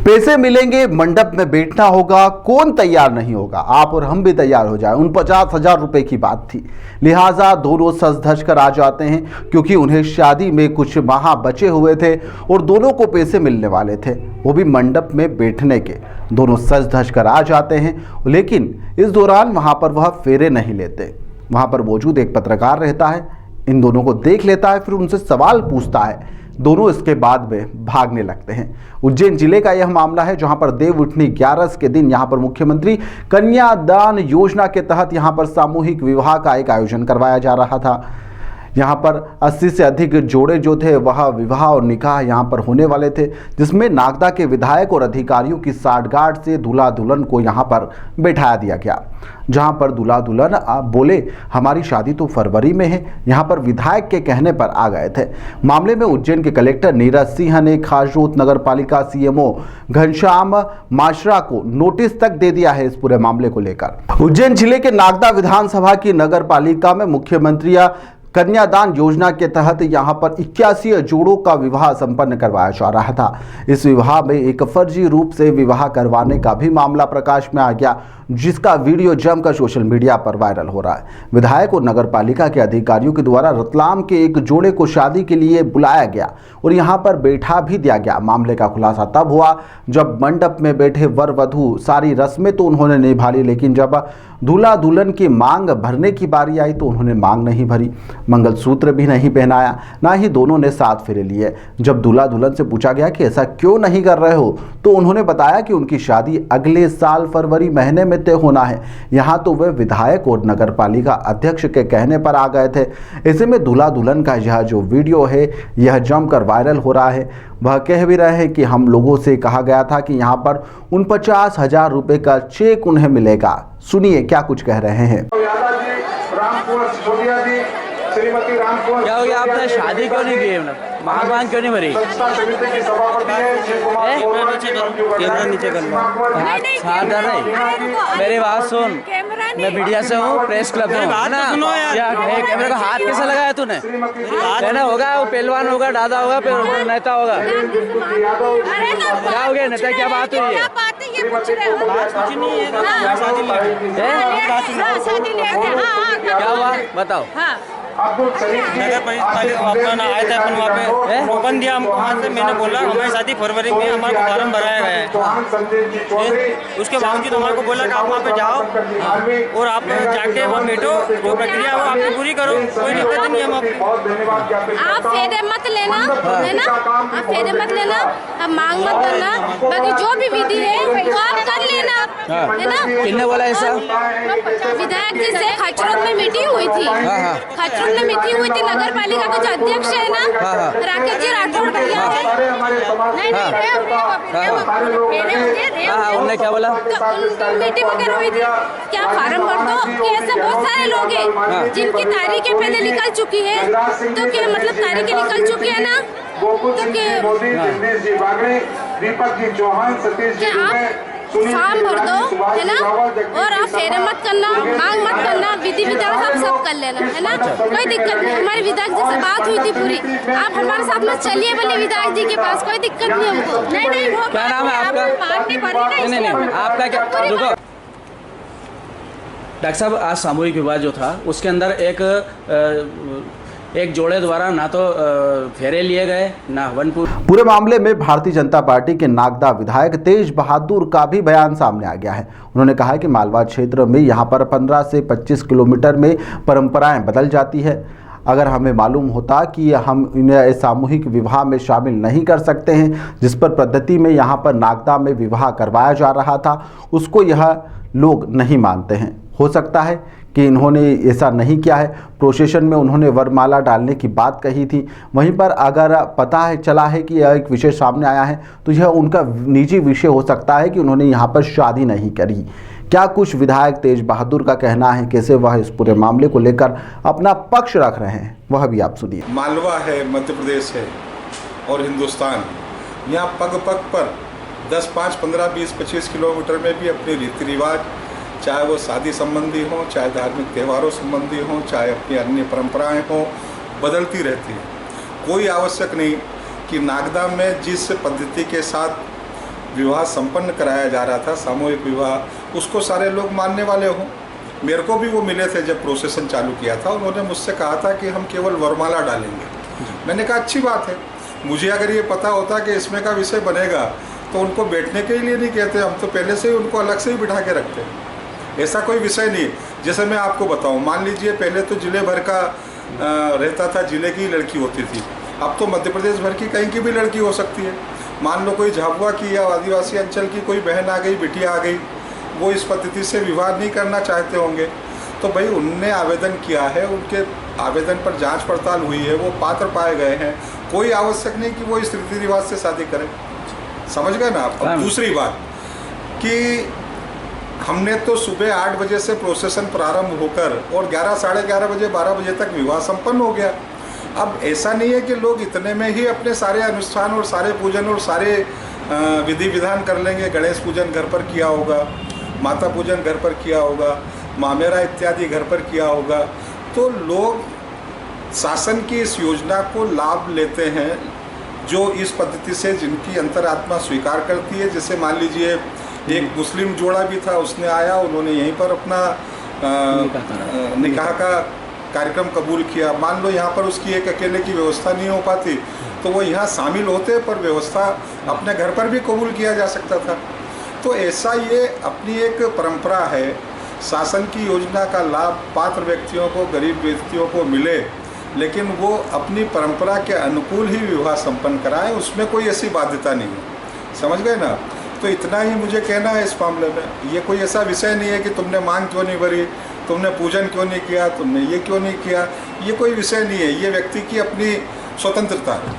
पैसे मिलेंगे, मंडप में बैठना होगा, कौन तैयार नहीं होगा। आप और हम भी तैयार हो जाएं। 49,000 रुपए की बात थी, लिहाजा दोनों सज धज कर आ जाते हैं, क्योंकि उन्हें शादी में कुछ माह बचे हुए थे और दोनों को पैसे मिलने वाले थे, वो भी मंडप में बैठने के। दोनों सज धज कर आ जाते हैं, लेकिन इस दौरान वहां पर वह फेरे नहीं लेते। वहां पर मौजूद एक पत्रकार रहता है, इन दोनों को देख लेता है, फिर उनसे सवाल पूछता है। दोनों इसके बाद में भागने लगते हैं। उज्जैन जिले का यह मामला है, जहां पर देवउठनी 11 के दिन यहां पर मुख्यमंत्री कन्यादान योजना के तहत यहां पर सामूहिक विवाह का एक आयोजन करवाया जा रहा था। यहाँ पर 80 से अधिक जोड़े जो थे वह विवाह और निकाह यहाँ पर होने वाले थे, जिसमें नागदा के विधायक और अधिकारियों की साठगांठ से दूल्हा दुल्हन को यहाँ पर बैठाया दिया गया। जहाँ पर दूल्हा दुल्हन बोले हमारी शादी तो फरवरी में है, यहाँ पर विधायक के कहने पर आ गए थे। मामले में उज्जैन के कलेक्टर नीरज सिंह ने खासरोद नगर पालिका सीएमओ घनश्याम माशरा को नोटिस तक दे दिया है इस पूरे मामले को लेकर। उज्जैन जिले के नागदा विधानसभा की नगर पालिका में मुख्यमंत्री कन्यादान योजना के तहत यहां पर 81 जोड़ों का विवाह संपन्न करवाया जा रहा था। इस विवाह में एक फर्जी रूप से विवाह करवाने का भी मामला प्रकाश में आ गया, जिसका वीडियो जमकर सोशल मीडिया पर वायरल हो रहा है। विधायक और नगर पालिका के अधिकारियों के द्वारा रतलाम के एक जोड़े को शादी के लिए बुलाया गया और यहां पर बैठा भी दिया गया। मामले का खुलासा तब हुआ जब मंडप में बैठे वर वधू सारी रस्में तो उन्होंने निभा ली, लेकिन जब दूल्हा दुल्हन की मांग भरने की बारी आई तो उन्होंने मांग नहीं भरी, मंगलसूत्र भी नहीं पहनाया, ना ही दोनों ने साथ फेरे लिए। जब दूल्हा दुल्हन से पूछा गया कि ऐसा क्यों नहीं कर रहे हो, तो उन्होंने बताया कि उनकी शादी अगले साल फरवरी महीने में तय होना है। यहाँ तो वे विधायक और नगर पालिका अध्यक्ष के कहने पर आ गए थे। ऐसे में दूल्हा दुल्हन का यह जो वीडियो है यह जमकर वायरल हो रहा है। वह कह भी रहे हैं कि हम लोगों से कहा गया था कि यहाँ पर 49,000 रुपए का चेक उन्हें मिलेगा। सुनिए क्या कुछ कह रहे हैं। क्या हो गया, आपने शादी क्यों नहीं की, महामान क्यों नहीं भरी? नीचे कर लो, मेरी बात सुन, मैं मीडिया से हूँ, प्रेस क्लब से हूँ ना। कैमरे को हाथ कैसे लगाया तूने? कहना होगा वो पहलवान होगा, दादा होगा, नेता होगा। क्या हो गया नेता, क्या बात हुई है? क्या हुआ बताओ। नगर परिषद आए थे अपन वहाँ पे रोकन दिया हमको हाथ से। मैंने बोला हमारी शादी फरवरी में हमारे को फॉर्म भराया गया है। उसके बावजूद हमारे को बोला कि आप वहाँ पे जाओ और आप जाके वहाँ बैठो, जो प्रक्रिया है वो आपकी पूरी करो, कोई दिक्कत नहीं है। आप फेरे मत लेना है ना, आप फेरे मत लेना, आप मांग मत करना, बाकी जो भी विधि है वो आप कर लेना है ना। किसने बोला ऐसा? विधायक जी से खचरोद में मीटिंग हुई थी, खचरोद में मीटिंग हुई थी। नगर पालिका के जो अध्यक्ष है ना राकेश जी राठौड़ भैया, उन्होंने क्या बोला? मीटिंग वगैरह हुई थी, क्या फार्म भर दो, कि ऐसे बहुत सारे लोग हैं जिनकी तारीखें पहले निकल चुकी है, तो क्या मतलब तारीखें निकल चुकी है ना, तो आप फॉर्म भर दो है ना, और आप फेरे मत करना, मांग मत करना, विधि विधान आप सब कर लेना है ना, कोई दिक्कत नहीं। हमारे विधायक जी से बात हुई थी पूरी, आप हमारे साथ में चलिए बोले विधायक जी के पास, कोई दिक्कत नहीं हमको। नहीं वो क्या नाम है आपका? नहीं आपका क्या? रुको डॉक्टर साहब, आज सामूहिक विवाह जो था उसके अंदर एक जोड़े द्वारा ना तो फेरे लिए गए ना हवनपुर। पूरे मामले में भारतीय जनता पार्टी के नागदा विधायक तेज बहादुर का भी बयान सामने आ गया है। उन्होंने कहा है कि मालवा क्षेत्र में यहां पर 15 से 25 किलोमीटर में परंपराएं बदल जाती है। अगर हमें मालूम होता कि हम इन्हें सामूहिक विवाह में शामिल नहीं कर सकते हैं, जिस पर पद्धति में यहाँ पर नागदा में विवाह करवाया जा रहा था, उसको यह लोग नहीं मानते हैं। हो सकता है कि इन्होंने ऐसा नहीं किया है। प्रोसेशन में उन्होंने वरमाला डालने की बात कही थी। वहीं पर अगर पता है चला है कि यह एक विषय सामने आया है, तो यह उनका निजी विषय हो सकता है कि उन्होंने यहाँ पर शादी नहीं करी। क्या कुछ विधायक तेज बहादुर का कहना है, कैसे वह इस पूरे मामले को लेकर अपना पक्ष रख रहे हैं, वह भी आप सुनिए। मालवा है, मध्य प्रदेश है और हिंदुस्तान, यहाँ पग पग पर 10, 5, 15, 20, 25 किलोमीटर में भी अपने रीति रिवाज, चाहे वो शादी संबंधी हो, चाहे धार्मिक त्योहारों संबंधी हो, चाहे अपनी अन्य परंपराएं हो, बदलती रहती है। कोई आवश्यक नहीं कि नागदा में जिस पद्धति के साथ विवाह संपन्न कराया जा रहा था, सामूहिक विवाह, उसको सारे लोग मानने वाले हों। मेरे को भी वो मिले थे जब प्रोसेसन चालू किया था, उन्होंने मुझसे कहा था कि हम केवल वरमाला डालेंगे। मैंने कहा अच्छी बात है, मुझे अगर ये पता होता कि इसमें का विषय बनेगा तो उनको बैठने के लिए नहीं कहते, हम तो पहले से ही उनको अलग से ही बिठा के रखते हैं। ऐसा कोई विषय नहीं। जैसे मैं आपको बताऊं, मान लीजिए पहले तो जिले भर का रहता था, जिले की लड़की होती थी, अब तो मध्य प्रदेश भर की कहीं की भी लड़की हो सकती है। मान लो कोई झाबुआ की या आदिवासी अंचल की कोई बहन आ गई, बिटिया आ गई, वो इस पद्धति से विवाह नहीं करना चाहते होंगे, तो भाई उनने आवेदन किया है, उनके आवेदन पर जांच पड़ताल हुई है, वो पात्र पाए गए हैं, कोई आवश्यक नहीं कि वो इस रीति रिवाज से शादी करें। समझ गए ना आप। अब दूसरी बात कि हमने तो सुबह 8 बजे से प्रोसेसन प्रारंभ होकर और 11, साढ़े 11 बजे, 12 बजे तक विवाह संपन्न हो गया। अब ऐसा नहीं है कि लोग इतने में ही अपने सारे अनुष्ठान और सारे पूजन और सारे विधि विधान कर लेंगे। गणेश पूजन घर पर किया होगा, माता पूजन घर पर किया होगा, मामेरा इत्यादि घर पर किया होगा। तो लोग शासन की इस योजना को लाभ लेते हैं, जो इस पद्धति से जिनकी अंतरात्मा स्वीकार करती है। जैसे मान लीजिए एक मुस्लिम जोड़ा भी था, उसने आया, उन्होंने यहीं पर अपना निकाह का कार्यक्रम कबूल किया। मान लो यहाँ पर उसकी एक अकेले की व्यवस्था नहीं हो पाती तो वो यहाँ शामिल होते, पर व्यवस्था अपने घर पर भी कबूल किया जा सकता था। तो ऐसा ये अपनी एक परंपरा है, शासन की योजना का लाभ पात्र व्यक्तियों को, गरीब व्यक्तियों को मिले, लेकिन वो अपनी परंपरा के अनुकूल ही विवाह संपन्न कराएं, उसमें कोई ऐसी बाध्यता नहीं है। समझ गए ना। तो इतना ही मुझे कहना है इस मामले में। ये कोई ऐसा विषय नहीं है कि तुमने मांग क्यों नहीं भरी, तुमने पूजन क्यों नहीं किया, तुमने ये क्यों नहीं किया, ये कोई विषय नहीं है। ये व्यक्ति की अपनी स्वतंत्रता है।